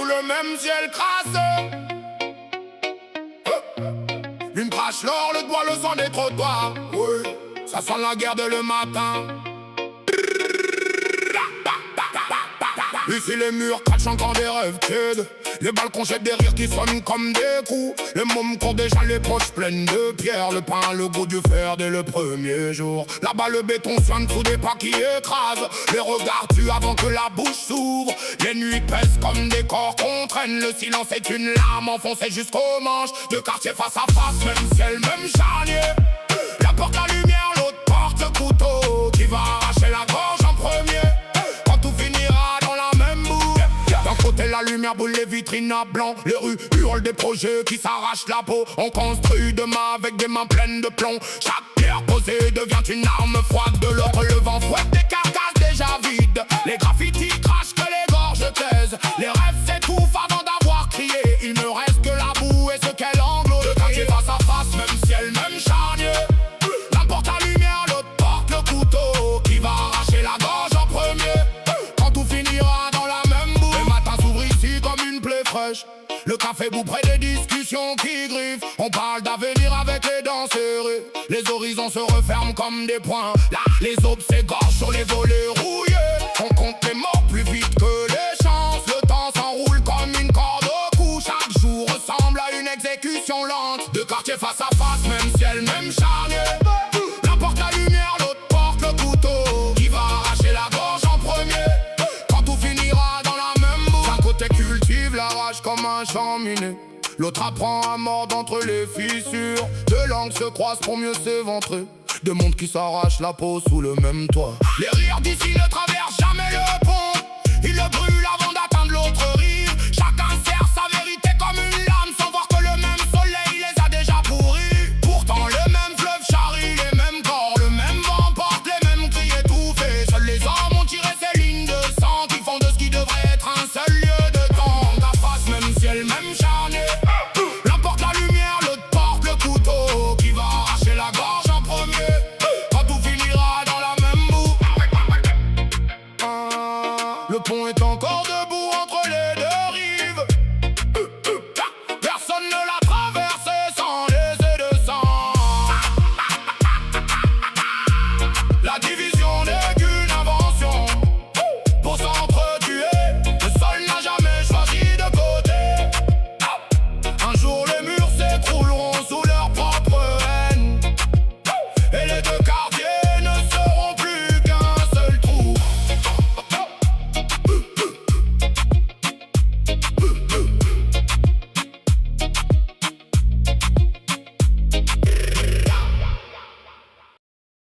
le même ciel crasseux. L'une crache l'or, le doigt, le sang des trottoirs. Oui, ça sent la guerre dès le matin. Ici les murs crachent encore des rêves tièdes. Les balcons jettent des rires qui sonnent comme des coups. Les mômes courent déjà les poches pleines de pierres. Le pain, le goût du fer dès le premier jour. Là-bas le béton soigne sous des pas qui écrasent. Les regards tuent avant que la bouche s'ouvre. Les nuits pèsent comme des corps qu'on traîne. Le silence est une lame enfoncée jusqu'aux manches. Deux quartiers face à face, même ciel, même charnier. L'un porte la lumière, l'autre porte le couteau. Qui va arracher la gorge en premier? Quand tout finira dans la même boue. D'un côté la lumière boule les vitrines à blanc. Les rues hurlent des projets qui s'arrachent la peau. On construit demain avec des mains pleines de plomb. Chaque pierre posée devient une arme froide. De l'autre le vent fouette des carcasses déjà vides. Les graffitis crachent que les gorges taisent. Les rêves s'étouffent avant d'avoir crié. Il ne reste que la boue et ce qu'elle englobe. Le quartier face à face, même ciel, même charnier. L'un porte la lumière, l'autre porte le couteau. Qui va arracher la gorge en premier? Quand tout finira dans la même boue. Le matin s'ouvre ici comme une plaie fraîche. Le café bout près des discussions qui griffent. On parle d'avenir avec les dents serrées. Les horizons se referment comme des poings. Là, les aubes s'égorgent sur les volets rouillés. On compte les morts plus vite que les chances. Le temps s'enroule comme une corde au cou. Chaque jour ressemble à une exécution lente. Deux quartiers face à face, même ciel, même charnier. L'un porte la lumière, l'autre porte le couteau. Qui va arracher la gorge en premier? Quand tout finira dans la même boue. D'un côté cultive la rage comme un champ miné. L'autre apprend à mordre entre les fissures. Deux langues se croisent pour mieux s'éventrer. Deux mondes qui s'arrachent la peau sous le même toit. Les rires d'ici ne traversent jamais le pont. Ils le brûlent avant d'atteindre l'autre rive. Chacun serre sa vérité comme une lame, sans voir que le même soleil les a déjà pourris. Pourtant le même fleuve charrie les mêmes corps. Le même vent porte les mêmes cris étouffés. Seuls les hommes ont tiré ces lignes de sang qui font de ce qui devrait être un seul lieu de temps. Ta face, même ciel, même charnier. L'un porte la lumière, l'autre porte le couteau. Qui va arracher la gorge en premier? Quand tout finira dans la même boue. Le pont est encore debout.